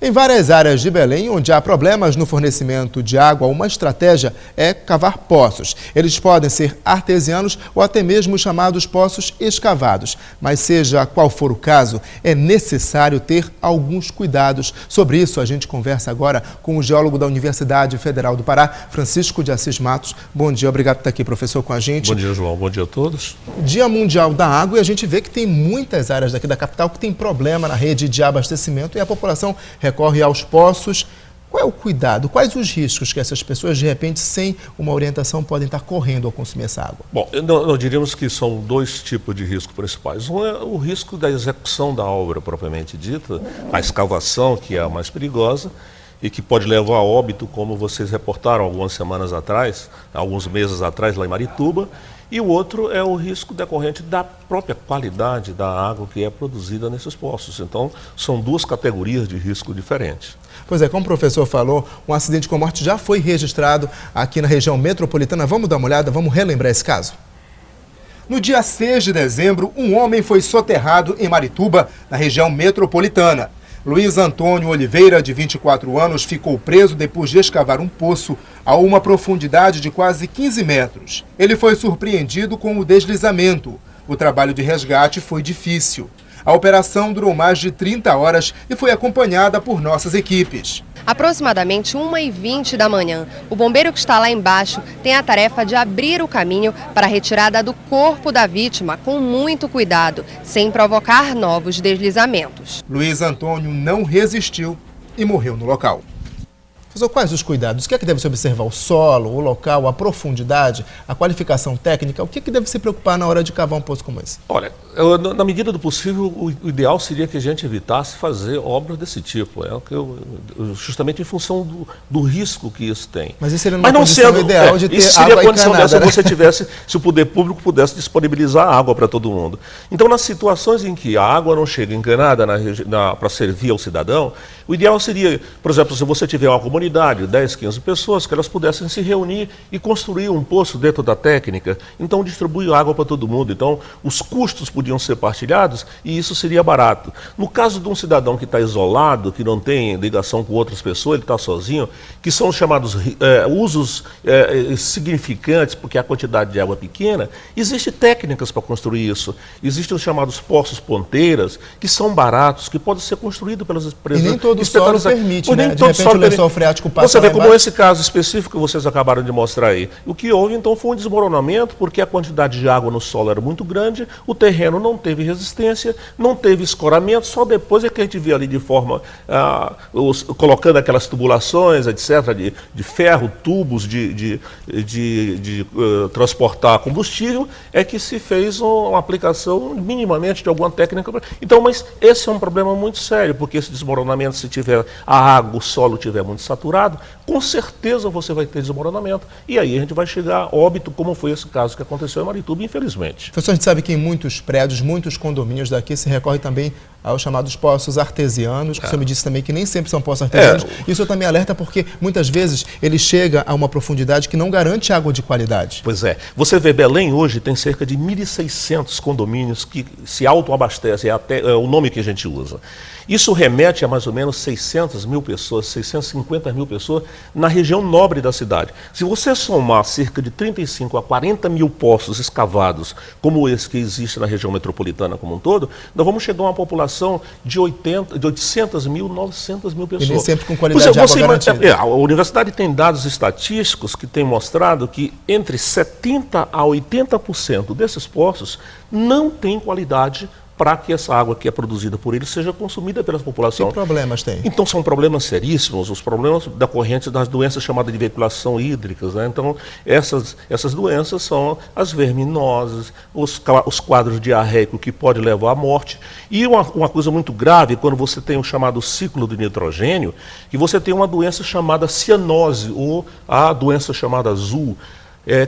Em várias áreas de Belém, onde há problemas no fornecimento de água, uma estratégia é cavar poços. Eles podem ser artesianos ou até mesmo chamados poços escavados. Mas seja qual for o caso, é necessário ter alguns cuidados. Sobre isso, a gente conversa agora com o geólogo da Universidade Federal do Pará, Francisco de Assis Matos. Bom dia, obrigado por estar aqui, professor, com a gente. Bom dia, João. Bom dia a todos. Dia Mundial da Água, e a gente vê que tem muitas áreas daqui da capital que tem problema na rede de abastecimento e a população recorre aos poços. Qual é o cuidado? Quais os riscos que essas pessoas, de repente, sem uma orientação, podem estar correndo ao consumir essa água? Bom, nós diríamos que são dois tipos de risco principais. Um é o risco da execução da obra propriamente dita, a escavação, que é a mais perigosa, e que pode levar a óbito, como vocês reportaram algumas semanas atrás, alguns meses atrás, lá em Marituba. E o outro é o risco decorrente da própria qualidade da água que é produzida nesses poços. Então, são duas categorias de risco diferentes. Pois é, como o professor falou, um acidente com morte já foi registrado aqui na região metropolitana. Vamos dar uma olhada, vamos relembrar esse caso? No dia 6 de dezembro, um homem foi soterrado em Marituba, na região metropolitana. Luiz Antônio Oliveira, de 24 anos, ficou preso depois de escavar um poço a uma profundidade de quase 15 metros. Ele foi surpreendido com o deslizamento. O trabalho de resgate foi difícil. A operação durou mais de 30 horas e foi acompanhada por nossas equipes. Aproximadamente 1h20 da manhã, o bombeiro que está lá embaixo tem a tarefa de abrir o caminho para a retirada do corpo da vítima com muito cuidado, sem provocar novos deslizamentos. Luiz Antônio não resistiu e morreu no local. Professor, quais os cuidados? O que é que deve se observar? O solo, o local, a profundidade, a qualificação técnica? O que é que deve se preocupar na hora de cavar um poço como esse? Olha, na medida do possível, o ideal seria que a gente evitasse fazer obras desse tipo, justamente em função do risco que isso tem. Mas isso seria uma condição ideal de ter isso seria água a condição encanada, dessa, se o poder público pudesse disponibilizar água para todo mundo. Então, nas situações em que a água não chega encanada para servir ao cidadão, o ideal seria, por exemplo, se você tiver uma comunidade, 10, 15 pessoas, que elas pudessem se reunir e construir um poço dentro da técnica, então distribuir água para todo mundo. Então, os custos podiam ser partilhados e isso seria barato. No caso de um cidadão que está isolado, que não tem ligação com outras pessoas, ele está sozinho, que são os chamados usos significantes, porque a quantidade de água é pequena, existem técnicas para construir isso. Existem os chamados poços ponteiras, que são baratos, que podem ser construídos pelas empresas. E nem todo o solo permite, né? De repente o lençol freático passa. Você vê como esse caso específico que vocês acabaram de mostrar aí. O que houve então foi um desmoronamento, porque a quantidade de água no solo era muito grande, o terreno não teve resistência, não teve escoramento, só depois é que a gente vê ali de forma, colocando aquelas tubulações, etc., de ferro, tubos de transportar combustível, é que se fez uma aplicação minimamente de alguma técnica. Então, mas esse é um problema muito sério, porque esse desmoronamento, se tiver a água, o solo estiver muito saturado, com certeza você vai ter desmoronamento. E aí a gente vai chegar a óbito, como foi esse caso que aconteceu em Marituba, infelizmente. Professor, a gente sabe que em muitos prédios, muitos condomínios daqui se recorre também aos chamados poços artesianos, que o senhor me disse também que nem sempre são poços artesianos. Isso também alerta porque muitas vezes ele chega a uma profundidade que não garante água de qualidade. Pois é. Você vê, Belém hoje tem cerca de 1.600 condomínios que se autoabastecem, é o nome que a gente usa. Isso remete a mais ou menos 600 mil pessoas, 650 mil pessoas na região nobre da cidade. Se você somar cerca de 35 a 40 mil poços escavados, como esse que existe na região metropolitana como um todo, nós vamos chegar a uma população de 800 mil, 900 mil pessoas. E nem sempre com qualidade de água garantida. A universidade tem dados estatísticos que têm mostrado que entre 70% a 80% desses poços não têm qualidade para que essa água que é produzida por eles seja consumida pela população. Que problemas tem? Então são problemas seríssimos, os problemas decorrentes das doenças chamadas de veiculação hídricas, né? Então essas doenças são as verminoses, os quadros diarreicos que pode levar à morte. E uma coisa muito grave, quando você tem o chamado ciclo do nitrogênio, que você tem uma doença chamada cianose, ou a doença chamada azul.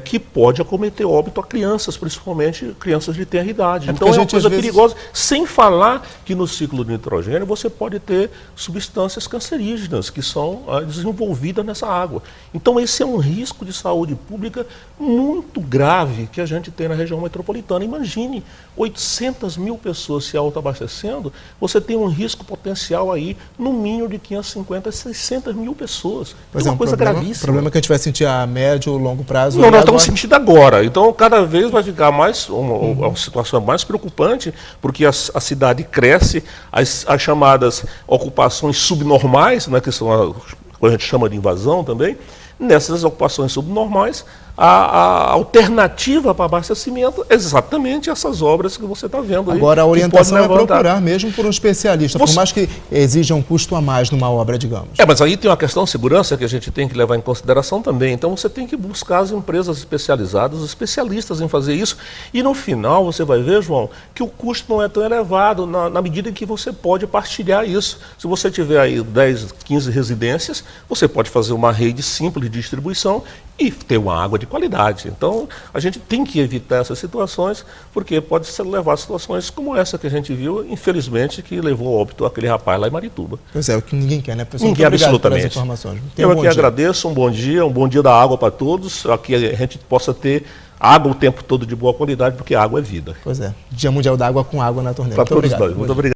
que pode acometer óbito a crianças, principalmente crianças de tenra idade. Então é uma coisa perigosa, sem falar que no ciclo de nitrogênio você pode ter substâncias cancerígenas que são desenvolvidas nessa água. Então esse é um risco de saúde pública muito grave que a gente tem na região metropolitana. Imagine, 800 mil pessoas se autoabastecendo, você tem um risco potencial aí no mínimo de 550 a 600 mil pessoas. Pois é uma coisa gravíssima. O problema é que a gente vai sentir a médio ou longo prazo. Não, nós estamos sentindo agora. Então, cada vez vai ficar mais uma situação mais preocupante, porque a cidade cresce, as chamadas ocupações subnormais, né, que são que a gente chama de invasão também. Nessas ocupações subnormais, a alternativa para abastecimento é exatamente essas obras que você está vendo aí. Agora, a orientação é procurar mesmo por um especialista, por mais que exija um custo a mais numa obra, digamos. Mas aí tem uma questão de segurança que a gente tem que levar em consideração também. Então, você tem que buscar as empresas especializadas, os especialistas em fazer isso. E no final, você vai ver, João, que o custo não é tão elevado na medida em que você pode partilhar isso. Se você tiver aí 10, 15 residências, você pode fazer uma rede simples de distribuição e ter uma água de qualidade. Então, a gente tem que evitar essas situações, porque pode levar a situações como essa que a gente viu, infelizmente, que levou ao óbito aquele rapaz lá em Marituba. Pois é, o que ninguém quer, né, professor? Ninguém, absolutamente. Informações. Eu aqui agradeço, um bom dia da água para todos, aqui a gente possa ter água o tempo todo de boa qualidade, porque a água é vida. Pois é, Dia Mundial da Água com água na torneira. Para todos nós. Muito obrigado.